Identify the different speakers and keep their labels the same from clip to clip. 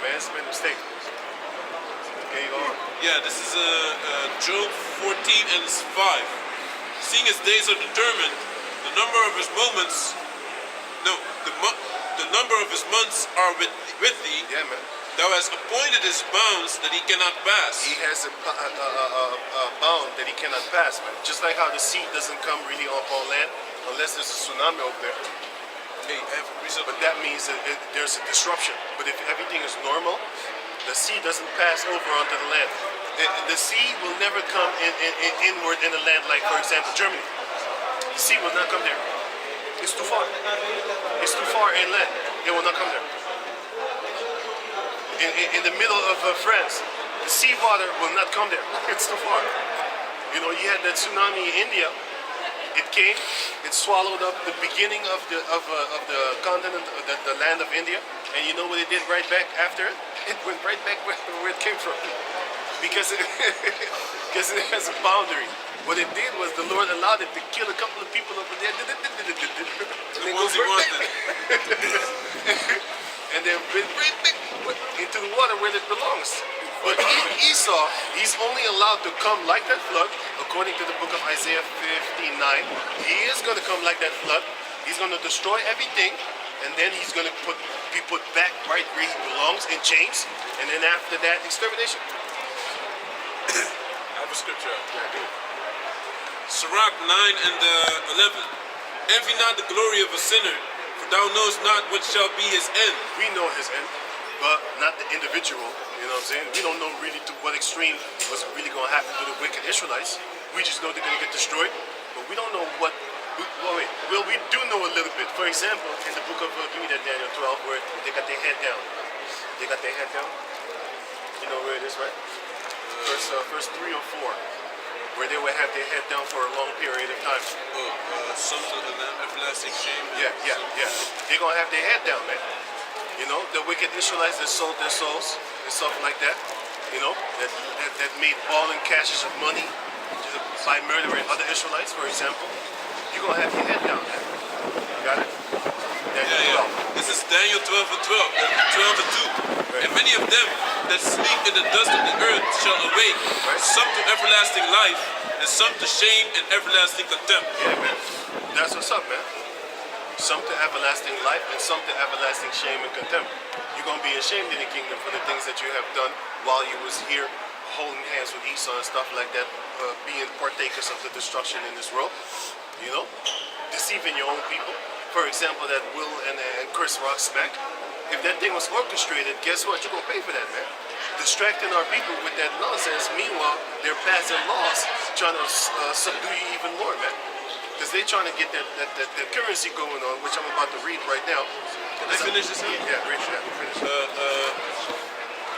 Speaker 1: man. It's been a mistake. Okay, go on.
Speaker 2: Yeah, this is Job 14 and 5. Seeing his days are determined, the number of his moments, the number of his months are with thee.
Speaker 1: Yeah, man.
Speaker 2: Thou hast appointed his bounds that he cannot pass.
Speaker 1: He has a bound that he cannot pass, man. Just like how the sea doesn't come really up on land unless there's a tsunami over there.
Speaker 2: Hey,
Speaker 1: But that means that there's a disruption. But if everything is normal, the sea doesn't pass over onto the land. The sea will never come inward in the land, like, for example, Germany. The sea will not come there. It's too far. It's too far inland. It will not come there. In the middle of France, the seawater will not come there. It's too far. You know, you had that tsunami in India. It came, it swallowed up the beginning of the continent, the land of India, and you know what it did right back after it? It went right back where it came from, because it has a boundary. What it did was the Lord allowed it to kill a couple of people over there, and then goes right back. And then right back into the water where it belongs. But Esau, he's only allowed to come like that flood, according to the book of Isaiah 59. He is going to come like that flood. He's going to destroy everything, and then he's going to be put back right where he belongs, in chains. And then after that, extermination.
Speaker 2: I have a scripture.
Speaker 1: Yeah, dude.
Speaker 2: Sirach 9 and 11. Envy not the glory of a sinner, for thou knowest not what shall be his end.
Speaker 1: We know his end, but not the individual. You know what I'm saying? We don't know really to what extreme was really going to happen to the wicked Israelites. We just know they're going to get destroyed, but we don't know what. Well, we do know a little bit. For example, in the book of, give me that Daniel 12, where they got their head down. They got their head down. You know where it is, right? Verse 3 or 4, where they would have their head down for a long period of time.
Speaker 2: Some to the everlasting shame.
Speaker 1: Yeah. They're going to have their head down, man. You know, the wicked Israelites that sold their souls and stuff like that, you know, that made balling caches of money by murdering other Israelites, for example. You're going to have your head down, man. Got it?
Speaker 2: Yeah. This is Daniel 12 and 12, 12 and 2. Right. And many of them that sleep in the dust of the earth shall awake, right. Some to everlasting life, and some to shame and everlasting contempt.
Speaker 1: Yeah, man. That's what's up, man. Some to everlasting life, and some to everlasting shame and contempt. You're going to be ashamed in the kingdom for the things that you have done while you was here holding hands with Esau and stuff like that, being partakers of the destruction in this world, you know, deceiving your own people. For example, that Will and Chris Rock smack. If that thing was orchestrated, guess what? You're going to pay for that, man. Distracting our people with that nonsense. Meanwhile, they're passing laws trying to subdue you even more, man. Because they're trying to get that currency going on, which I'm about to read right now.
Speaker 2: Can I finish this?
Speaker 1: Yeah, read that. Finish.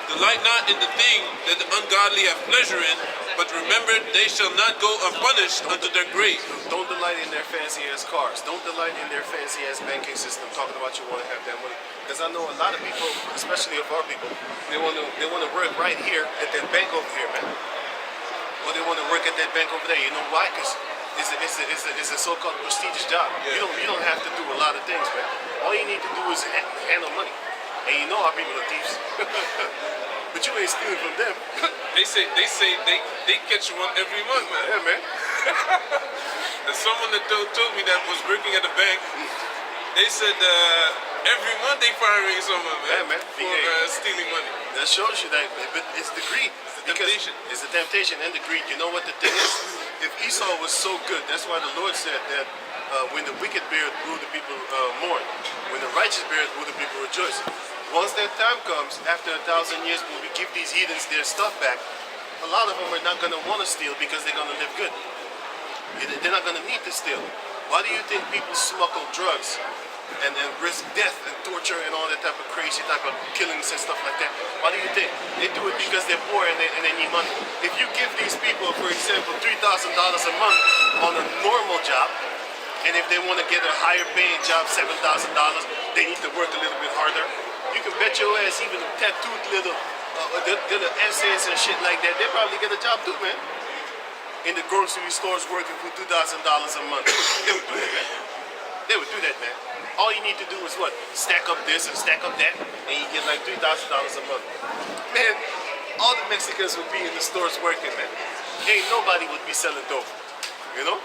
Speaker 2: Delight not in the thing that the ungodly have pleasure in, but remember they shall not go unpunished unto their grave.
Speaker 1: Don't delight in their fancy ass cars. Don't delight in their fancy ass banking system. Talking about you want to have that money. Because I know a lot of people, especially of our people, they want to work right here at that bank over here, man. Or they want to work at that bank over there. You know why? Because it's a so-called prestigious job.
Speaker 2: Yeah.
Speaker 1: You don't have to do a lot of things, man. All you need to do is handle money. And you know our people are thieves. But you ain't stealing from them.
Speaker 2: They say they catch one every month, man.
Speaker 1: Yeah, man.
Speaker 2: And someone that told me that was working at a bank, they said every month they firing someone, man,
Speaker 1: yeah, man.
Speaker 2: for stealing money.
Speaker 1: That shows you that, but it's the greed.
Speaker 2: It's the temptation.
Speaker 1: It's the temptation and the greed. You know what the thing is? If Esau was so good, that's why the Lord said that when the wicked beard rule, the people mourn. When the righteous beard rule, the people rejoice. Once that time comes, after 1,000 years, when we give these heathens their stuff back, a lot of them are not going to want to steal because they're going to live good. They're not going to need to steal. Why do you think people smuggle drugs and risk death and torture and all that type of crazy type of killings and stuff like that? Why do you think? They do it because they're poor and they need money. If you give these people, for example, $3,000 a month on a normal job, and if they want to get a higher paying job, $7,000, they need to work a little bit harder. You can bet your ass even tattooed little essays and shit like that, they probably get a job too, man. In the grocery stores working for $2,000 a month. They would do that, man. They would do that, man. All you need to do is what? Stack up this and stack up that, and you get like like $3,000 a month. Man, all the Mexicans would be in the stores working, man. Ain't nobody would be selling dope, you know?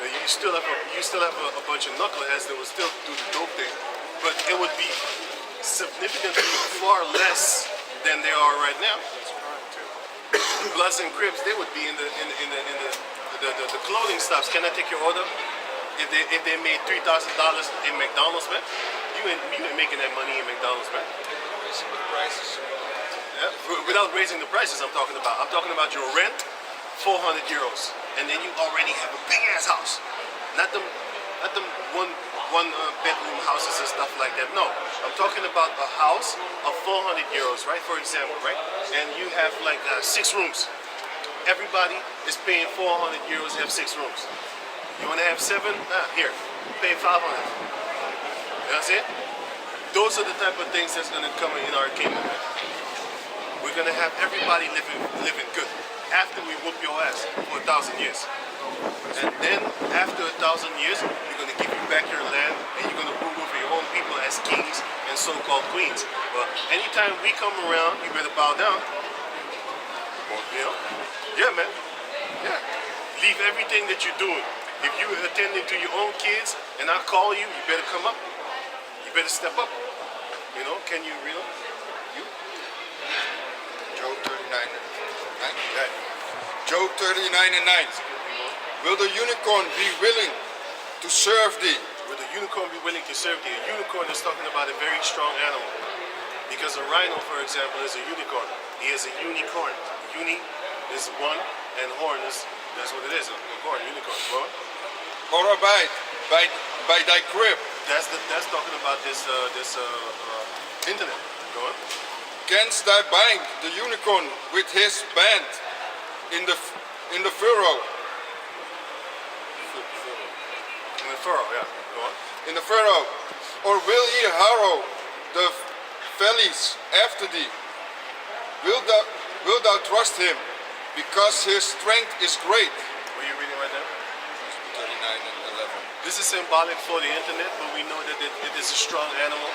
Speaker 1: You still have a bunch of knuckleheads that will still do the dope thing, but it would be significantly far less than they are right now. Bloods and Crips, they would be in the clothing stops. Can I take your order? If they made $3,000 in McDonald's, man, you ain't making that money in McDonald's, man.
Speaker 3: Raising the prices.
Speaker 1: Yeah, without raising the prices, I'm talking about your rent, 400 euros, and then you already have a big ass house. Not them one bedroom houses and stuff like that. No, I'm talking about a house of 400 euros, right? For example, right? And you have like 6 rooms. Everybody is paying 400 euros to have 6 rooms. You want to have 7? Here, pay 500. You know what I'm saying? Those are the type of things that's going to come in our kingdom. We're going to have everybody living good after we whoop your ass for 1,000 years. And then after 1,000 years, we're going to give you back your land and you're going to rule over your own people as kings and so-called queens. But anytime we come around, you better bow down. You know? Yeah, man. Yeah. Leave everything that you're doing. If you're attending to your own kids and I call you, you better come up. You better step up. You know, can you, you know? You?
Speaker 3: Job 39 and 9.
Speaker 1: Yeah.
Speaker 3: Job 39 and 9. Will the unicorn be willing to serve thee?
Speaker 1: Will the unicorn be willing to serve thee? A unicorn is talking about a very strong animal. Because a rhino, for example, is a unicorn. He is a unicorn. Uni is one, and horn is, that's what it is, a horn, unicorn. Go on.
Speaker 3: Or abide by thy crib?
Speaker 1: That's talking about this internet. Go on.
Speaker 3: Canst thou bind the unicorn with his band in the furrow?
Speaker 1: In the furrow, yeah. Go on.
Speaker 3: In the furrow. Or will he harrow the valleys after thee? Wilt thou trust him, because his strength is great?
Speaker 1: What are you reading right now?
Speaker 3: 39 and 11.
Speaker 1: This is symbolic for the internet, but we know that it is a strong animal.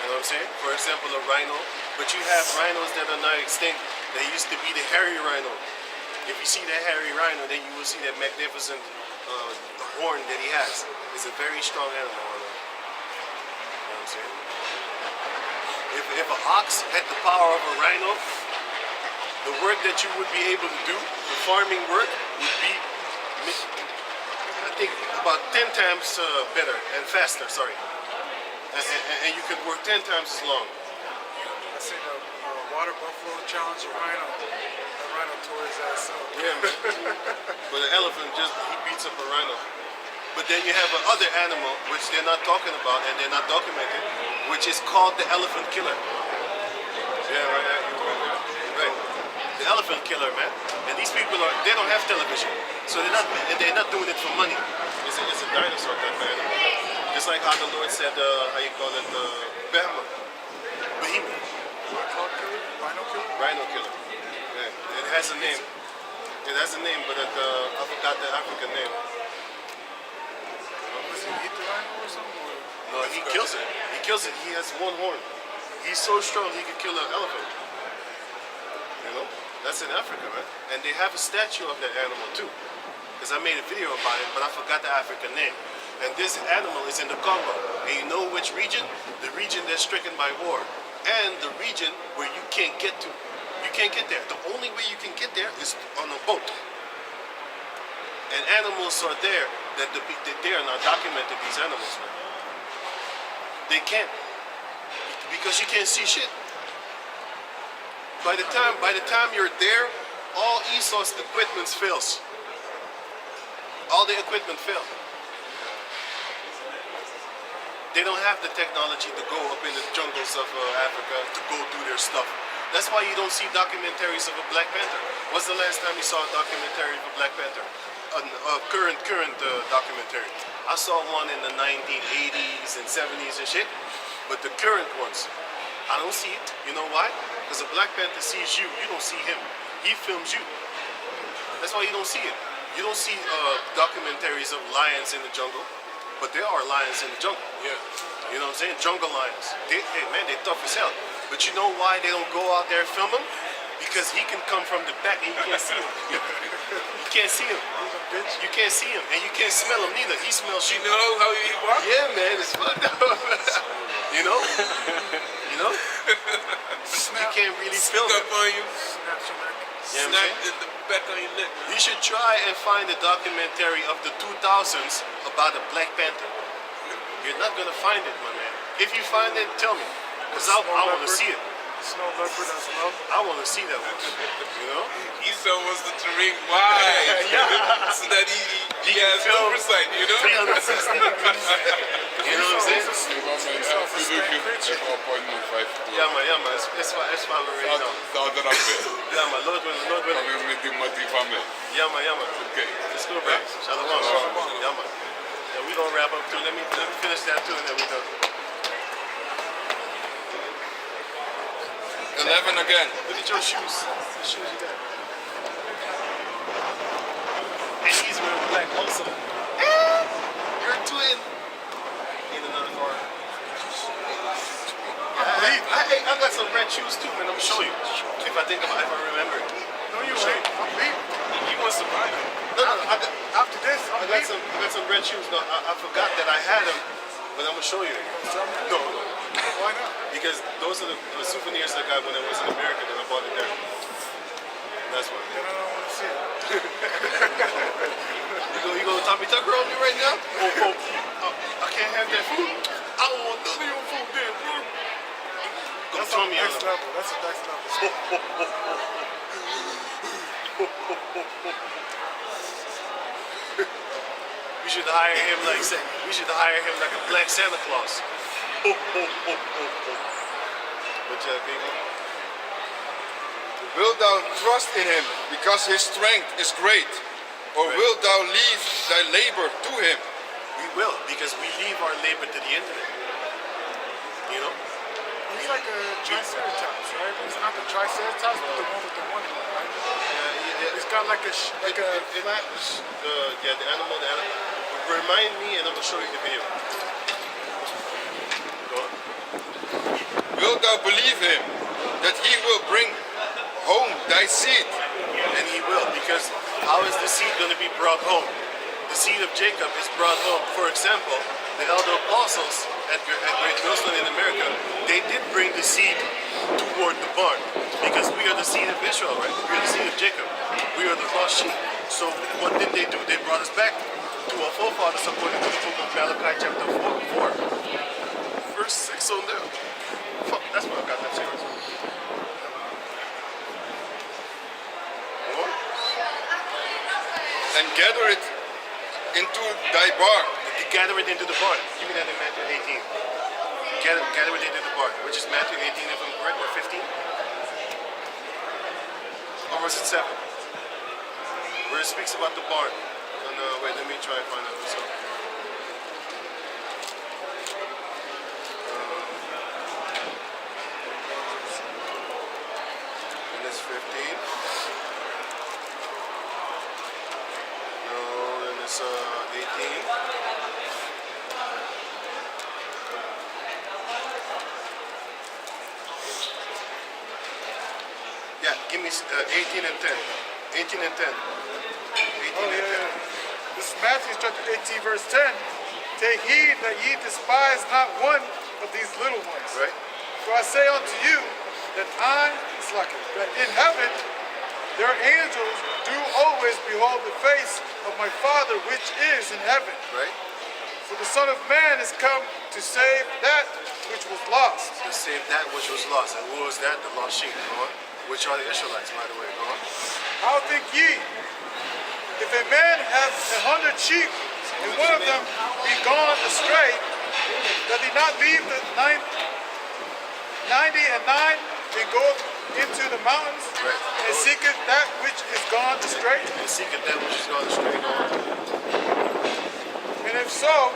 Speaker 1: You know what I'm saying? For example, a rhino. But you have rhinos that are now extinct. They used to be the hairy rhino. If you see that hairy rhino, then you will see that magnificent horn that he has. It's a very strong animal. You know what I'm saying? If an ox had the power of a rhino, the work that you would be able to do, the farming work, would be, I think, about 10 times better and faster, sorry. And you could work 10 times as long.
Speaker 4: I seen a water buffalo challenge a rhino. The rhino tore his ass up.
Speaker 1: Yeah, man. But an elephant he beats up a rhino. But then you have another animal, which they're not talking about and they're not documented, which is called the elephant killer. Yeah, right. Right. The elephant killer, man. And these people they don't have television, so they're not doing it for money. It's a dinosaur type of animal. Just like how the Lord said, how you call it, behemoth.
Speaker 4: Rhino killer?
Speaker 1: Rhino killer. Yeah. It has a name. It has a name, but I forgot the African name.
Speaker 4: Does he eat the rhino or something?
Speaker 1: No, he kills it. He kills it. He has one horn. He's so strong he could kill an elephant. You know? That's in Africa, man. And they have a statue of that animal too. Because I made a video about it, but I forgot the African name. And this animal is in the Congo. And you know which region? The region that's stricken by war. And the region where you can't get to. You can't get there. The only way you can get there is on a boat. And animals are there that they are not documented, these animals, man. They can't. Because you can't see shit. By the time you're there, all Esau's equipment fails. All the equipment fail. They don't have the technology to go up in the jungles of Africa to go do their stuff. That's why you don't see documentaries of a Black Panther. What's the last time you saw a documentary of a Black Panther? A current documentary. I saw one in the 1980s and 70s and shit. But the current ones, I don't see it. You know why? Because a Black Panther sees you, you don't see him. He films you. That's why you don't see it. You don't see documentaries of lions in the jungle, but there are lions in the jungle.
Speaker 2: Yeah.
Speaker 1: You know what I'm saying? Jungle lions. Hey man, they tough as hell. But you know why they don't go out there and film him? Because he can come from the back and you can't see him. You can't see him. You can't see him, and you can't smell him neither. He smells
Speaker 2: You
Speaker 1: shit.
Speaker 2: know how he walks?
Speaker 1: Yeah, man, it's fucked up. You know? You know? You can't really
Speaker 2: Sneak
Speaker 1: film
Speaker 2: up
Speaker 1: it.
Speaker 2: on you,
Speaker 4: Snap your neck.
Speaker 1: You know what I'm
Speaker 2: snap
Speaker 1: saying?
Speaker 2: in the back on your neck.
Speaker 1: You should try and find a documentary of the 2000s about the Black Panther. You're not gonna find it, my man. If you find it, tell me, because I want to see it.
Speaker 4: Snow leopard as well.
Speaker 1: I want to see that one. You know?
Speaker 2: Esau wants the terrain wide so that he has
Speaker 1: film
Speaker 2: oversight, you know?
Speaker 1: 360 degrees. You know what I'm saying? Ja, man, es war already now. Ja, man, Lord willing. Ja, man. Let's go, bro. Shalom. Ja, man. Yeah, we gonna wrap up too. Let me finish that too, and then we done.
Speaker 3: 11 again.
Speaker 1: Look at your shoes. The shoes you got. And he's wearing black also. You're a twin. In another car. I got some red shoes too, man. I'm gonna show you. If I remember.
Speaker 4: No, you ain't. I'm leaving.
Speaker 2: He wants to buy them.
Speaker 1: No,
Speaker 4: After this, I'm leaving.
Speaker 1: I got some red shoes. No, I forgot that I had them, but I'm gonna show you. No.
Speaker 4: Why not?
Speaker 1: Because those are the souvenirs I got when I was in America that I bought it there. That's why.
Speaker 4: Then I don't want to see it.
Speaker 1: You go Tommy Tucker on me right now? I can't have that food. I don't want none of your food there, bro. Go
Speaker 4: That's
Speaker 1: throw
Speaker 4: on
Speaker 1: me
Speaker 4: the
Speaker 1: on
Speaker 4: next
Speaker 1: them.
Speaker 4: level. That's the next level.
Speaker 1: We should hire him like a black Santa Claus. But people.
Speaker 3: Wilt thou trust in him, because his strength is great? Or wilt thou leave thy labor to him?
Speaker 1: We will, because we leave our labor to the internet. You know?
Speaker 4: He's like a triceratops, right? It's not the triceratops, but the one with the one, right? It's got like a
Speaker 1: The animal. Remind me, and I'm gonna show you the video. Go on.
Speaker 3: Wilt thou believe him, that he will bring home thy seed?
Speaker 1: And he will, because how is the seed going to be brought home? The seed of Jacob is brought home. For example, the elder apostles at Great Millstone in America, they did bring the seed toward the barn, because we are the seed of Israel, right? We are the seed of Jacob. We are the lost sheep. So what did they do? They brought us back to our forefathers according to the book of Malachi chapter 4. Verse 6 on there. Fuck, that's why I got that series.
Speaker 3: And gather it into thy barn.
Speaker 1: Gather it into the barn. Give me that in Matthew 18. Gather it into the barn, which is Matthew 18 if I'm correct, or 15? Or was it 7? Where it speaks about the barn. And, wait, let me try and find out. So, and it's 15. No, then it's 18. Yeah, give me 18 and 10. 18 and 10. 18
Speaker 4: Oh,
Speaker 1: and 10.
Speaker 4: yeah. This is Matthew chapter 18, verse 10. Take heed that ye despise not one of these little ones.
Speaker 1: Right?
Speaker 4: For I say unto you that that in heaven their angels do always behold the face of my Father which is in heaven.
Speaker 1: Right?
Speaker 4: For the Son of Man is come to save that which was lost.
Speaker 1: To save that which was lost. And who was that? The lost sheep. Go on. Which are the Israelites, by the way. Go on.
Speaker 4: How think ye, if a man have 100 sheep, and one of them be gone astray, doth he not leave the 99 and go into the mountains and seeketh that which is gone astray?
Speaker 1: And seeketh that which is gone astray. Go on.
Speaker 4: And if so,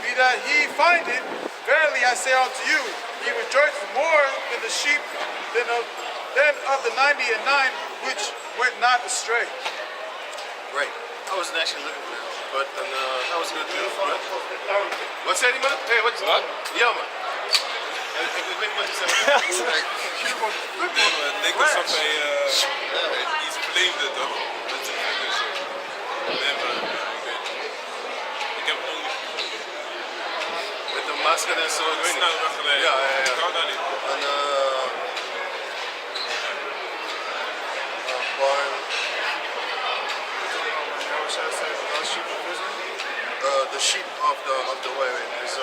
Speaker 4: be that he find it, verily I say unto you, he rejoiceth more than the sheep than of the 99 which went not astray.
Speaker 1: Right. I wasn't actually looking for that. but that was good too. But, what's that, man? Hey, what's
Speaker 2: What?
Speaker 1: Yeah, man. Ik weet niet wat je zegt.
Speaker 2: Nick was op iets beleefde toch? Dat is een dus. Nee, maar ik weet niet. Ik heb nog niet.
Speaker 1: Met de masker en zo, ik weet
Speaker 2: Snel
Speaker 1: niet.
Speaker 2: weggereden.
Speaker 1: Ja.
Speaker 2: Ik hou daar niet.
Speaker 1: En barn. The sheep of the way is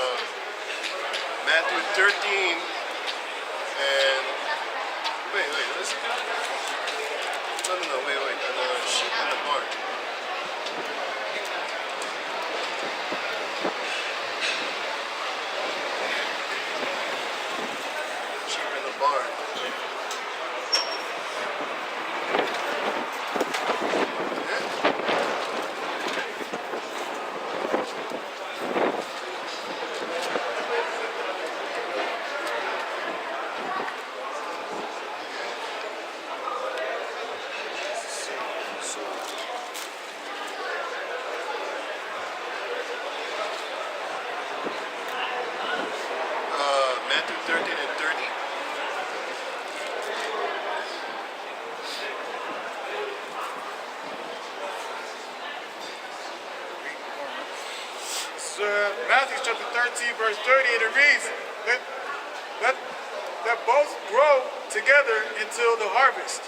Speaker 1: Matthew 13 and wait, listen. No, wait. And sheep in the barn. Sheep in the barn. Matthew 13 and 30.
Speaker 4: Matthew chapter 13, verse 30, and it reads, let both grow together until the harvest.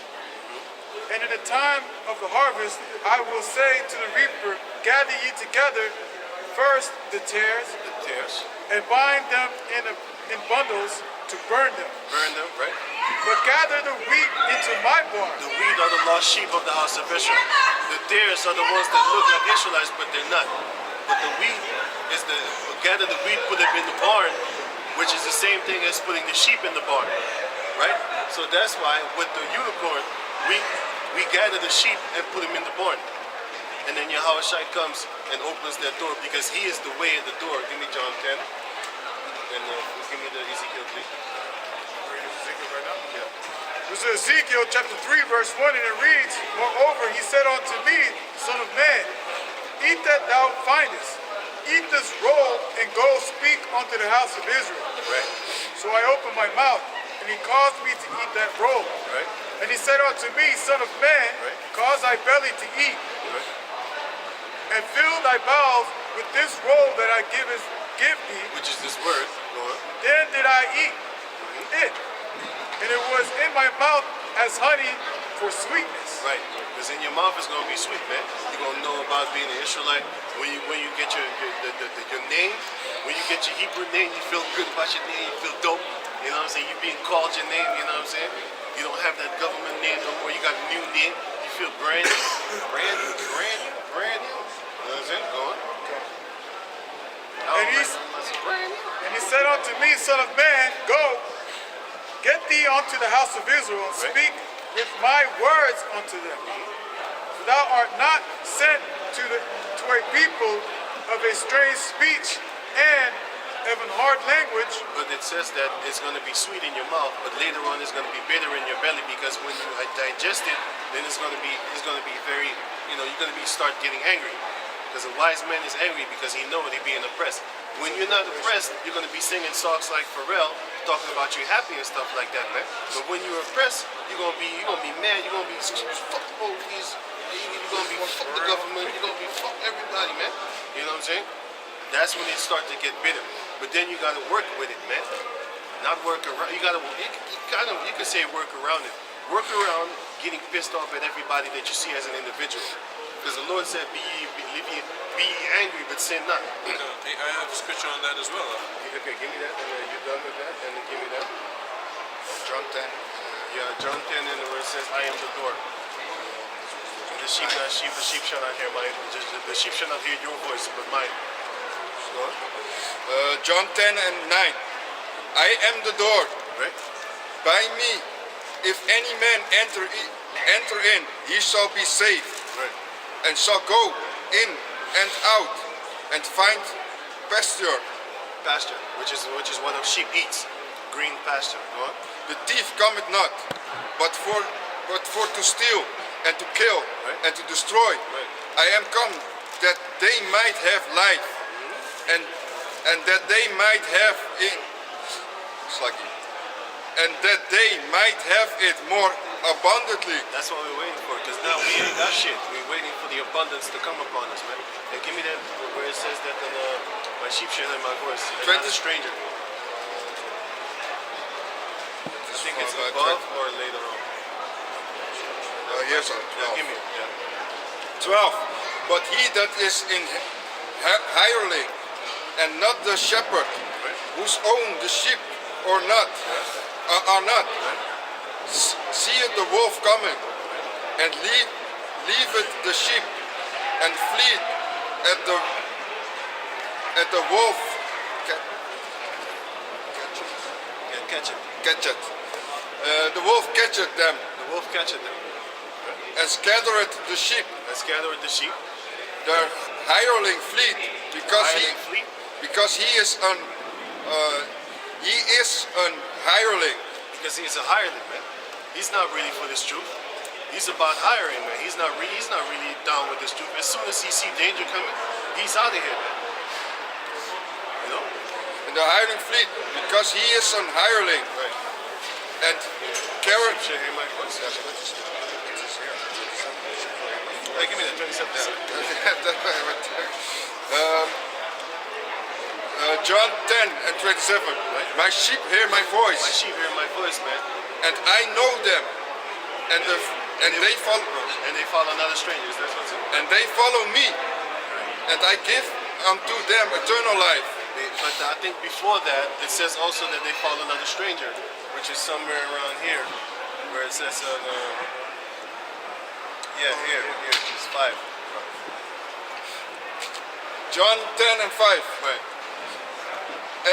Speaker 4: And in the time of the harvest, I will say to the reaper, gather ye together first the tares, and bind them in bundles to burn them.
Speaker 1: Burn them, right?
Speaker 4: But gather the wheat into my barn.
Speaker 1: The wheat are the lost sheep of the house of Israel. The tares are the ones that look like Israelites, but they're not. But the wheat is gather the wheat, put them in the barn, which is the same thing as putting the sheep in the barn, right? So that's why with the unicorn, we gather the sheep and put them in the barn. And then Yahushua comes and opens that door because he is the way and the door. Give me John 10. And give me the Ezekiel, please. Yeah.
Speaker 4: This is Ezekiel chapter 3, verse 1, and it reads, moreover, he said unto me, Son of man, eat that thou findest. Eat this roll and go speak unto the house of Israel.
Speaker 1: Right.
Speaker 4: So I opened my mouth, and he caused me to eat that roll.
Speaker 1: Right.
Speaker 4: And he said unto me, Son of man,
Speaker 1: Right.
Speaker 4: cause thy belly to eat,
Speaker 1: Right.
Speaker 4: and fill thy bowels with this roll that I give thee.
Speaker 1: Which is this word. Go on.
Speaker 4: Then did I eat it, and it was in my mouth as honey for sweetness.
Speaker 1: Right, because in your mouth is gonna be sweet, man. You're gonna know about being an Israelite when you get your name, when you get your Hebrew name, you feel good about your name, you feel dope. You know what I'm saying? You're being called your name. You know what I'm saying? You don't have that government name no more. You got a new name. You feel brand new, brand new. You know what I'm saying? Go on.
Speaker 4: And he said unto me, Son of man, go, get thee unto the house of Israel, and speak with my words unto them. For thou art not sent to a people of a strange speech and of an hard language.
Speaker 1: But it says that it's going to be sweet in your mouth, but later on it's going to be bitter in your belly because when you digest it, then it's going to be very, you're going to start getting angry. Because a wise man is angry because he knows he's being oppressed. When you're not oppressed, you're going to be singing songs like Pharrell, talking about you happy and stuff like that, man. But when you're oppressed, you're going to be mad. You're going to be fuck the police. You're going to be fuck the government. You're going to be fuck everybody, man. You know what I'm saying? That's when it starts to get bitter. But then you got to work with it, man. Not work around. You can say work around it. Work around getting pissed off at everybody that you see as an individual. Because the Lord said, be angry, but sin not.
Speaker 2: I have a scripture on that as well.
Speaker 1: Okay, give me that, and you're done with that, and then give me that.
Speaker 3: John 10.
Speaker 1: Yeah, John 10, and where it says, I am the door. And the sheep shall not hear the sheep shall not hear your voice, but mine. Go on.
Speaker 3: John 10 and 9. I am the door.
Speaker 1: Right?
Speaker 3: By me, if any man enter in, he shall be saved,
Speaker 1: Right.
Speaker 3: and shall go in and out, and find pasture.
Speaker 1: Pasture, which is what a sheep eats. Green pasture. Go on.
Speaker 3: The thief cometh not, but for to steal, and to kill,
Speaker 1: Right.
Speaker 3: and to destroy.
Speaker 1: Right.
Speaker 3: I am come that they might have life, and that they might have it. Sluggy. And that they might have it more abundantly.
Speaker 1: That's what we're waiting for, because now we ain't got shit. We're waiting for the abundance to come upon us, man. And give me that where it says that my sheep shall hear my voice, and not a stranger. I think it's above or later on.
Speaker 3: Here's on 12.
Speaker 1: Give me it, yeah.
Speaker 3: 12. But he that is in hireling, and not the shepherd, whose own the sheep or not, are not, seeth the wolf coming, and leaveth the sheep, and fleeth at the wolf catcheth. The wolf catcheth them,
Speaker 1: The wolf catcheth them,
Speaker 3: and scattereth the sheep.
Speaker 1: and scattereth the sheep.
Speaker 3: The hireling fleeth,
Speaker 1: Hireling fleet,
Speaker 3: because he is an hireling.
Speaker 1: because he's a hireling, man. He's not really for this truth. He's about hiring, man. He's not really down with this truth. As soon as he see danger coming, he's out of here, man. You know?
Speaker 3: And the hireling fleet, because he is an hireling.
Speaker 1: Right.
Speaker 3: And carrot.
Speaker 1: Should hear my voice. Hey, give me that 27.
Speaker 3: John 10 and 27. My sheep hear my
Speaker 1: My
Speaker 3: voice,
Speaker 1: sheep hear my voice, man.
Speaker 3: and I know them, and they follow,
Speaker 1: And they follow another strangers. That's what's it.
Speaker 3: and they follow me, and I give unto them eternal life.
Speaker 1: But I think before that, it says also that they follow another stranger, which is somewhere around here, where it says, here, it's 5.
Speaker 3: John 10 and 5.
Speaker 1: Right,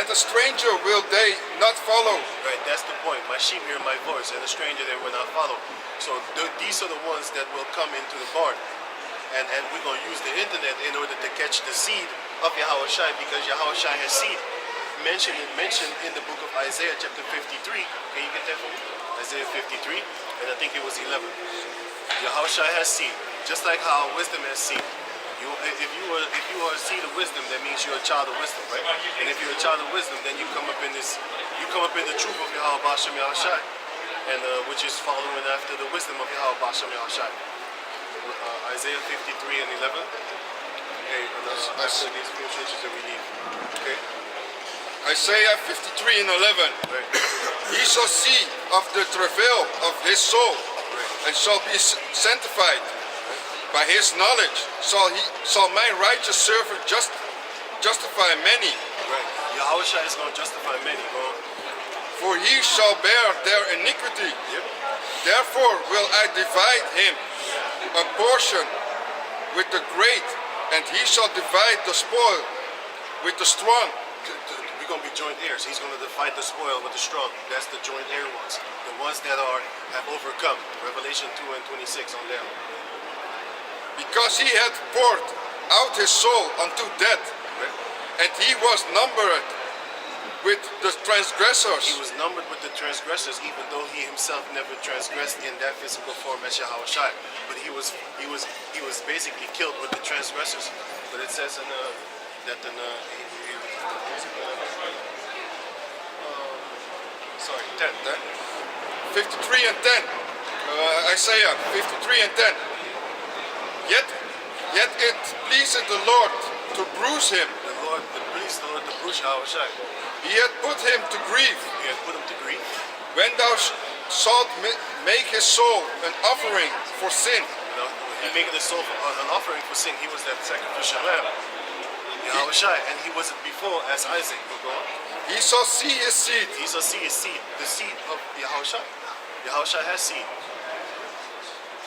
Speaker 3: And a stranger will they not follow,
Speaker 1: right, that's the point. My sheep hear my voice, and a stranger they will not follow. So these are the ones that will come into the barn. And we're going to use the internet in order to catch the seed of Yahushua, because Yahushua has seed mentioned in the book of Isaiah chapter 53. Can you get that for me? Isaiah 53, and I think it was 11. Yahushua has seed, just like how wisdom has seed. If you are a seed of wisdom, that means you're a child of wisdom, right? And if you're a child of wisdom, then you come up in the truth of Yahweh Bashem Yahushua, and which is following after the wisdom of Yahweh Bashem Yahushua. Isaiah 53 and 11. Okay, after these few scriptures that we need. Okay.
Speaker 3: Isaiah 53 and 11.
Speaker 1: Right.
Speaker 3: He shall see of the travail of his soul, and shall be sanctified. By his knowledge shall my righteous servant justify many.
Speaker 1: Right. Yahushua is going to justify many. Go on.
Speaker 3: For he shall bear their iniquity.
Speaker 1: Yep.
Speaker 3: Therefore will I divide him a portion with the great, and he shall divide the spoil with the strong.
Speaker 1: We're going to be joint heirs. He's going to fight the spoil with the strong. That's the joint heir ones. The ones that have overcome. Revelation 2 and 26 on them.
Speaker 3: Because he had poured out his soul unto death,
Speaker 1: Right.
Speaker 3: and he was numbered with the transgressors.
Speaker 1: He was numbered with the transgressors, even though he himself never transgressed in that physical form as Yahushua. But he was basically killed with the transgressors. But it says that sorry, 10.
Speaker 3: 53 and 10. Isaiah 53 and 10. Yet it pleased the Lord to bruise him.
Speaker 1: It pleased the Lord to bruise Yahushua.
Speaker 3: He had put him to grief.
Speaker 1: He had put him to grief.
Speaker 3: When thou shalt make his soul an offering for sin,
Speaker 1: You know, he making his soul an offering for sin. He was that sacrificial lamb. Yahushua, and he wasn't before as Isaac. Go on.
Speaker 3: he shall see his seed,
Speaker 1: He shall see his seed, the seed of Yahushua. Yahushua has seed.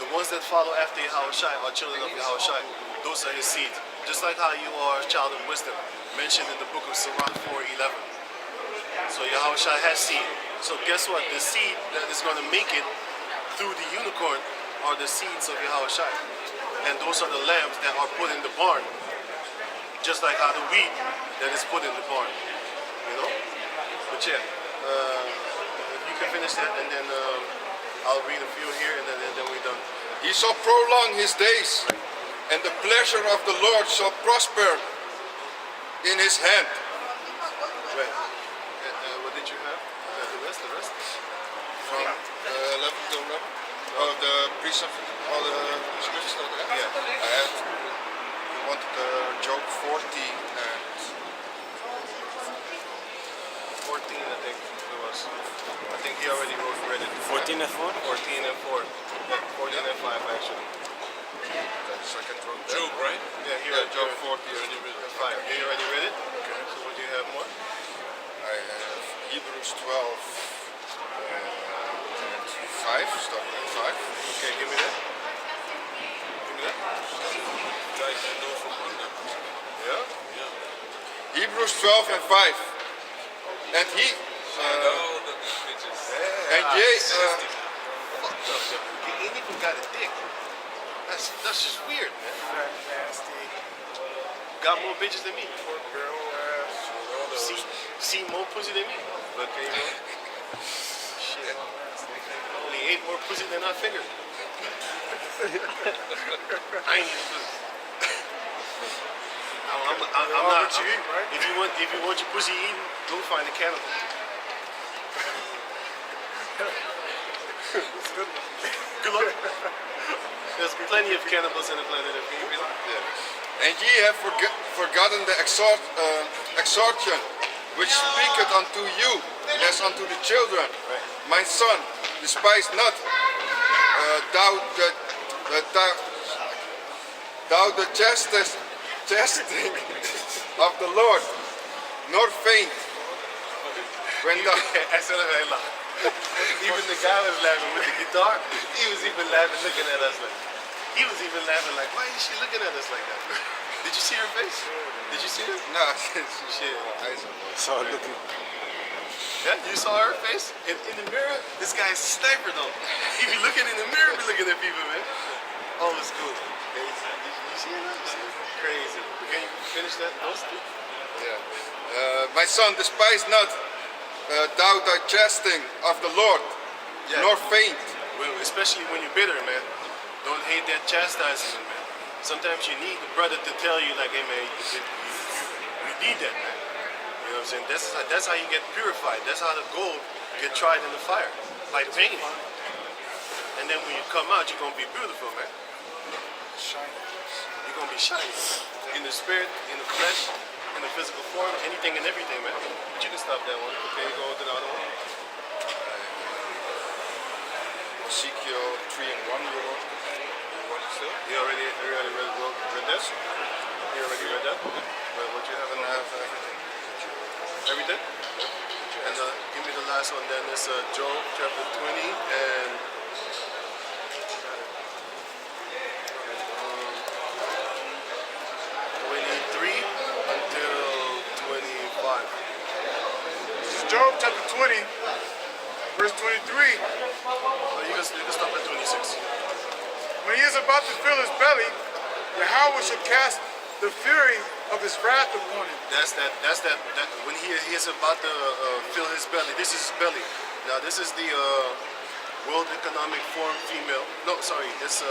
Speaker 1: The ones that follow after Yahushua are children of Yahushua. Those are his seed. Just like how you are a child of wisdom, mentioned in the book of Sirach 4:11. So Yahushua has seed. So guess what? The seed that is going to make it through the unicorn are the seeds of Yahushua. And those are the lambs that are put in the barn. Just like how the wheat that is put in the barn. You know? But yeah, if you can finish that, and then I'll read a few here, and then we're done.
Speaker 3: he shall prolong his days, and the pleasure of the Lord shall prosper in his hand.
Speaker 1: Right. What did you have? The rest?
Speaker 3: From 11 to 11. Oh, the precept, all the scriptures that I have.
Speaker 1: Yeah.
Speaker 3: I had, you wanted Job 40 and
Speaker 1: 14, I think it was. I think he already read it.
Speaker 5: 14 and 4?
Speaker 1: 14 and 4. Yeah, 14 and 5 actually.
Speaker 3: the second wrote that.
Speaker 2: Job, right?
Speaker 1: Yeah, he
Speaker 3: Yeah,
Speaker 1: read
Speaker 3: Job
Speaker 1: Job
Speaker 3: 40
Speaker 1: already read it. 5. You already read it? Okay. So what do you have more?
Speaker 3: I have Hebrews 12 and 5, starting at 5.
Speaker 1: Okay, give me that. Give me that.
Speaker 2: Guys, I know from one of them.
Speaker 1: Yeah?
Speaker 2: Yeah.
Speaker 3: Hebrews 12 and 5. And he,
Speaker 2: Oh, the bitches.
Speaker 3: and ye,
Speaker 1: Fucked up. He ain't even got a dick. That's just weird, man.
Speaker 4: Fat, nasty,
Speaker 1: Got more bitches than me.
Speaker 4: poor girl ass.
Speaker 1: See more pussy than me. But there you go. Shit. Only ate more pussy than I figured. I ain't even pussy. I'm
Speaker 4: all
Speaker 1: not.
Speaker 4: what you eat, right?
Speaker 1: If you want your pussy eaten, go find a cannibal.
Speaker 4: It's good.
Speaker 1: Good luck. There's plenty of cannibals in the planet of people.
Speaker 3: and ye have forgotten the exhortation which speaketh unto you as unto the children. My son, despise not thou the chastening of the Lord, nor faint when thou
Speaker 1: Even the guy was laughing with the guitar. He was even laughing, looking at us like. He was even laughing like, why is she looking at us like that? Did you see her face? Did you see her?
Speaker 3: no,
Speaker 1: Shit.
Speaker 5: So looking.
Speaker 1: Yeah, you saw her face in the mirror. This guy's a sniper though. He be looking in the mirror, be looking at people, man. Oh, it's cool. Okay, you see it? You see it? Crazy. Can you finish that? Those two?
Speaker 3: my son, despise not thou the chastening of the Lord,
Speaker 1: Yeah.
Speaker 3: nor faint.
Speaker 1: Well, especially when you're bitter, man. Don't hate that chastisement, man. Sometimes you need the brother to tell you, like, hey, man, you need that, man. You know what I'm saying? That's how you get purified. That's how the gold get tried in the fire, by the pain. And then when you come out, you're gonna be beautiful, man.
Speaker 4: Shiny.
Speaker 1: You're gonna be shining in the spirit, in the flesh, in the physical form, anything and everything, man. But you can stop that one. Okay, go on to the other one.
Speaker 3: Ezekiel 3 and 1, you want it still?
Speaker 1: You already read that? You already read that? But what you haven't have everything. Everything? And give me the last one then. It's Job chapter 20 and 23 until 25.
Speaker 4: This is Job chapter 20, verse 23.
Speaker 1: Oh, you can stop at 26.
Speaker 4: When he is about to fill his belly, Yahweh shall cast the fury of his wrath upon him.
Speaker 1: That's that. When he is about to fill his belly, this is his belly. Now this is the World Economic Forum female. No, sorry, it's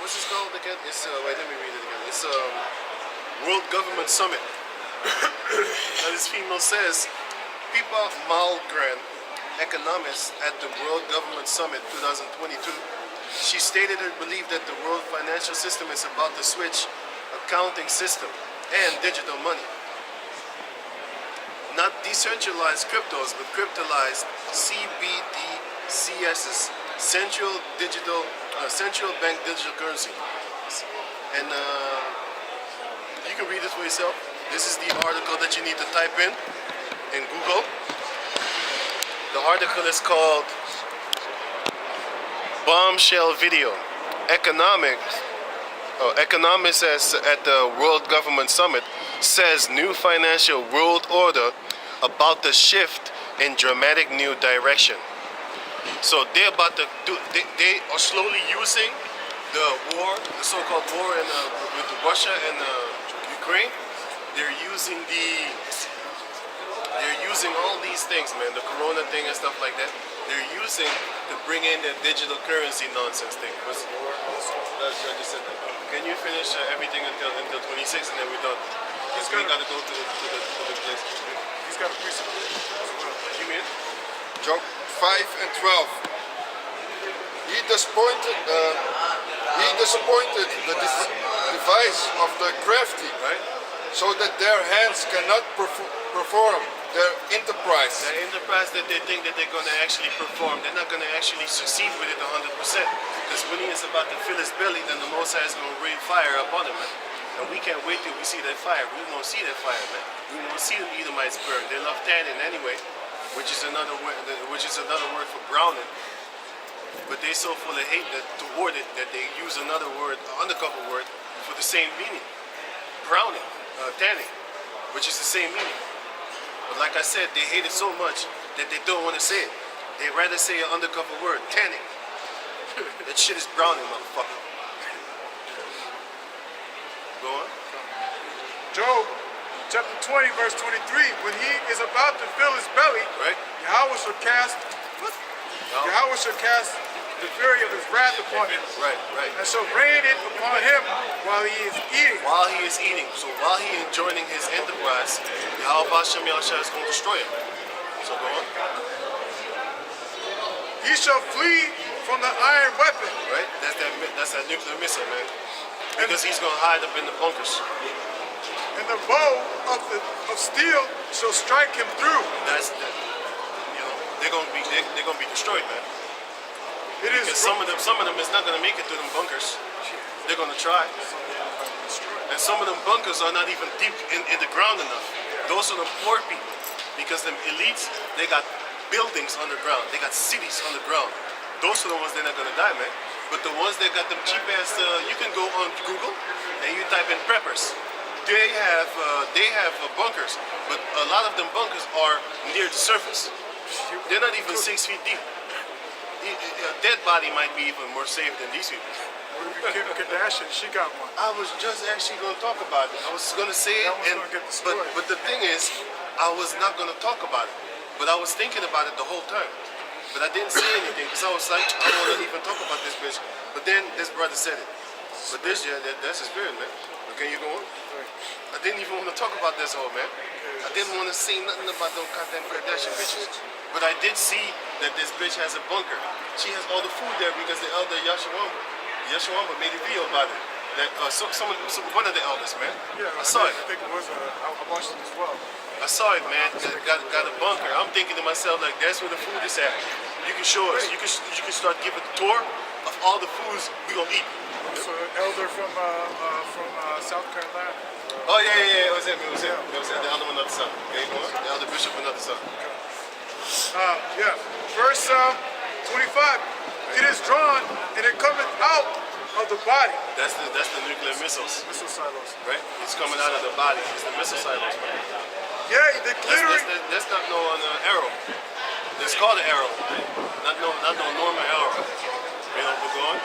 Speaker 1: what's this called again? It's wait, let me read it again. It's World Government Summit. Now this female says, Pippa Malmgren, economist at the World Government Summit 2022. She stated her belief that the world financial system is about to switch accounting system and digital money. Not decentralized cryptos, but cryptalized CBDCSs, central bank digital currency. And you can read it for yourself. This is the article that you need to type in Google. The article is called Bombshell Video. Economists at the World Government Summit says new financial world order about to shift in dramatic new direction. So they're about to do. They are slowly using the war, the so-called war with Russia and Ukraine. They're using using all these things, man, the Corona thing and stuff like that. They're using to bring in that digital currency nonsense thing. I just said that. Can you finish everything until 26 and then we're done? Because we got to go to the place.
Speaker 4: He's got a piece of it as well.
Speaker 1: You mean?
Speaker 3: Job 5 and 12. He disappointed the device of the crafty,
Speaker 1: Right?
Speaker 3: so that their hands cannot perform their enterprise.
Speaker 1: The enterprise that they think that they're going to actually perform, they're not going to actually succeed with it 100%. Because when he is about to fill his belly, then the Most High is going to rain fire upon him, man. And we can't wait till we see that fire. We won't see that fire, man. We won't see the Edomites burn. They love tanning anyway, which is another word for browning. But they're so full of hate toward it that they use another word, undercover word, for the same meaning. Browning, tanning, which is the same meaning. But like I said, they hate it so much that they don't want to say it. They rather say an undercover word, tanning. That shit is browning, motherfucker. Go on.
Speaker 4: Job chapter 20, verse 23. When he is about to fill his belly,
Speaker 1: Right?
Speaker 4: Yahweh shall cast the fury of his wrath upon him,
Speaker 1: Right, right.
Speaker 4: and shall rain it upon him while he is eating.
Speaker 1: While he is eating, so while he is joining his enterprise, Yahweh Hashem Yahshua is going to destroy him. So go on.
Speaker 4: He shall flee from the iron weapon,
Speaker 1: Right? That's that nuclear missile, man. Because he's going to hide up in the bunkers.
Speaker 4: and the bow of steel shall strike him through.
Speaker 1: They're going to be destroyed, man.
Speaker 4: It is
Speaker 1: Because some of them is not going to make it through them bunkers. They're going to try. And some of them bunkers are not even deep in the ground enough. Those are the poor people. Because them elites, they got buildings underground. They got cities underground. Those are the ones that are not going to die, man. But the ones that got them cheap ass, you can go on Google and you type in preppers. They have bunkers, but a lot of them bunkers are near the surface. They're not even 6 feet deep. A dead body might be even more safe than these people.
Speaker 4: What if Kim Kardashian? She got one.
Speaker 1: I was just actually going to talk about it. I was going to say it,
Speaker 4: That one's gonna get destroyed.
Speaker 1: but the thing is, I was not going to talk about it. But I was thinking about it the whole time. But I didn't say anything because I was like, I don't want to even talk about this bitch. But then this brother said it. But this, that's his spirit, man. Okay, you go on? I didn't even want to talk about this whole, man. I didn't want to say nothing about those goddamn Kardashian bitches. But I did see that this bitch has a bunker. She has all the food there because the elder Yeshua made a video about it. That one of the elders, man.
Speaker 4: Yeah,
Speaker 1: I saw it.
Speaker 4: I think it was. I watched it as well.
Speaker 1: I saw it, man. Got a bunker. I'm thinking to myself, like, that's where the food is at. You can show us. You can start giving a tour of all the foods we gonna eat.
Speaker 4: So elder from South Carolina.
Speaker 1: Oh yeah. It was him. The elder of another son. Okay, go on. The elder bishop of another son.
Speaker 4: Verse 25. It is drawn and it cometh out of the body.
Speaker 1: That's the nuclear missiles,
Speaker 4: Missile silos.
Speaker 1: right? It's coming out of the body. It's the missile silos, man.
Speaker 4: Yeah, the glittering.
Speaker 1: That's not no arrow. It's called an arrow. Not no normal arrow. You know, we're going.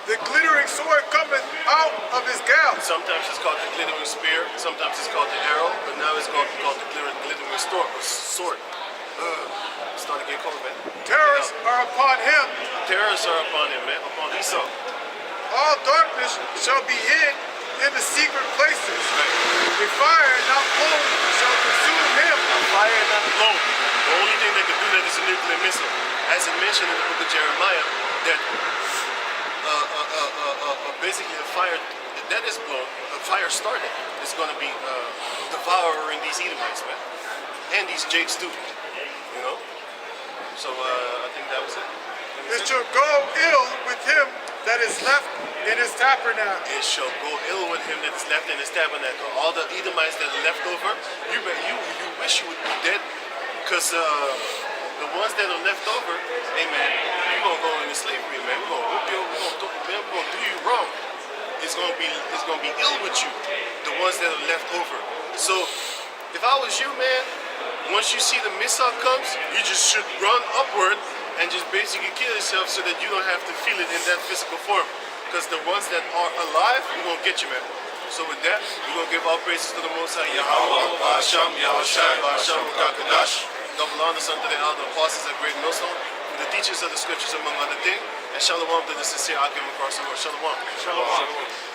Speaker 4: The glittering sword cometh out of his gout.
Speaker 1: Sometimes it's called the glittering spear. Sometimes it's called the arrow. But now it's called the glittering sword. It's starting to get cold, man.
Speaker 4: Terrors are upon him.
Speaker 1: Terrorists are upon him, man. Upon Esau.
Speaker 4: All darkness shall be hid in the secret places.
Speaker 1: Right.
Speaker 4: A fire not blown shall consume him.
Speaker 1: Fire not blown. The only thing that can do that is a nuclear missile. As it mentioned in the book of Jeremiah, that basically the fire that is blown, a fire started, is going to be devouring these Edomites, man, and these Jakes too. You know. So I think that was it.
Speaker 4: It shall go ill with him that is left in his tabernacle.
Speaker 1: It shall go ill with him that is left in his tabernacle. All the Edomites that are left over, you wish you would be dead, because the ones that are left over, hey man, you're gonna go into slavery, man. We're gonna whoop you, we're gonna do you wrong. It's gonna be ill with you, the ones that are left over. So if I was you, man, once you see the missile comes, you just should run upward and just basically kill yourself so that you don't have to feel it in that physical form. Because the ones that are alive, we're gonna get you, man. So with that, we're going to give our praises to the Most High Yahweh, Ba'asham, Yahushai, Ba'asham, Kakadash. Double honors unto the elder apostles at Great Millstone, to the teachers of the scriptures among other things, and shalom to the sincere Akim across the world. Shalom.
Speaker 2: Shalom.